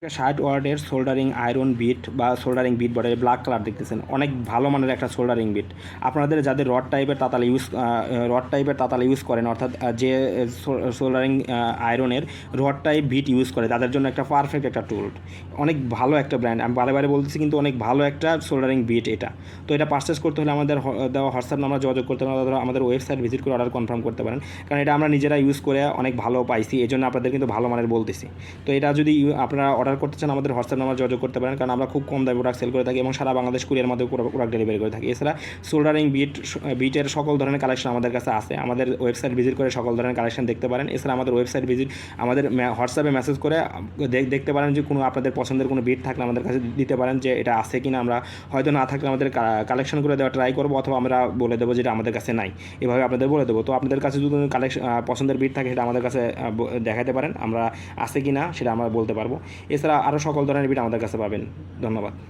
60 ওয়াটের soldering iron bit বা soldering bit বলে ব্ল্যাক কালার দেখতেছেন, অনেক ভালো মানের একটা সোল্ডারিং বিট। আপনাদের যাদের রড টাইপের তাতাল ইউজ করেন, অর্থাৎ যে সোল্ডারিং আয়রনের রড টাইপ বিট ইউজ করে, তাদের জন্য একটা পারফেক্ট একটা টুল। অনেক ভালো একটা ব্র্যান্ড, আমি বারে বারে বলতেছি, কিন্তু অনেক ভালো একটা সোল্ডারিং বিট এটা। তো এটা পারচেস করতে হলে আমাদের দেওয়া হোয়াটসঅ্যাপ নাম্বার যোগাযোগ করতে পারেন, অথবা আমাদের ওয়েবসাইট ভিজিট করে অর্ডার কনফার্ম করতে পারেন, কারণ এটা আমরা নিজেরা ইউজ করে অনেক ভালো পাইছি, এই জন্য আপনাদের কিন্তু ভালো মানের বলতেছি। তো এটা যদি আপনারা অর্ডার করতে চান, আমাদের হোয়াটসঅ্যাপ নাম্বার যোগাযোগ করতে পারেন, কারণ আমরা খুব কম দামে প্রোডাক্ট সেল করে থাকি এবং সারা বাংলাদেশ কুরিয়ার মাধ্যমে প্রোডাক্ট ডেলিভারি করে থাকি। এছাড়া সোল্ডারিং বিটের সকল ধরনের কালেকশন আমাদের কাছে আছে, আমাদের ওয়েবসাইট ভিজিট করে সকল ধরনের কালেকশন দেখতে পারেন। এছাড়া আমাদের ওয়েবসাইট ভিজিট, আমাদের হোয়াটসঅ্যাপে মেসেজ করে দেখতে পারেন যে কোনো আপনাদের পছন্দের কোনো বিট থাকলে আমাদের কাছে দিতে পারেন, যে এটা আছে কিনা। আমরা হয়তো না থাকলে আমাদের কালেকশন করে দেওয়া ট্রাই করবো, অথবা আমরা বলে দেবো যেটা আমাদের কাছে নাই, এভাবে আপনাদের বলে দেবো। তো আপনাদের কাছে যদি পছন্দের বিট থাকে, সেটা আমাদের কাছে দেখাতে পারেন, আমরা আছে কি না সেটা আমরা বলতে পারবো। এছাড়া আরও সকল ধরনের বিট আমাদের কাছে পাবেন। ধন্যবাদ।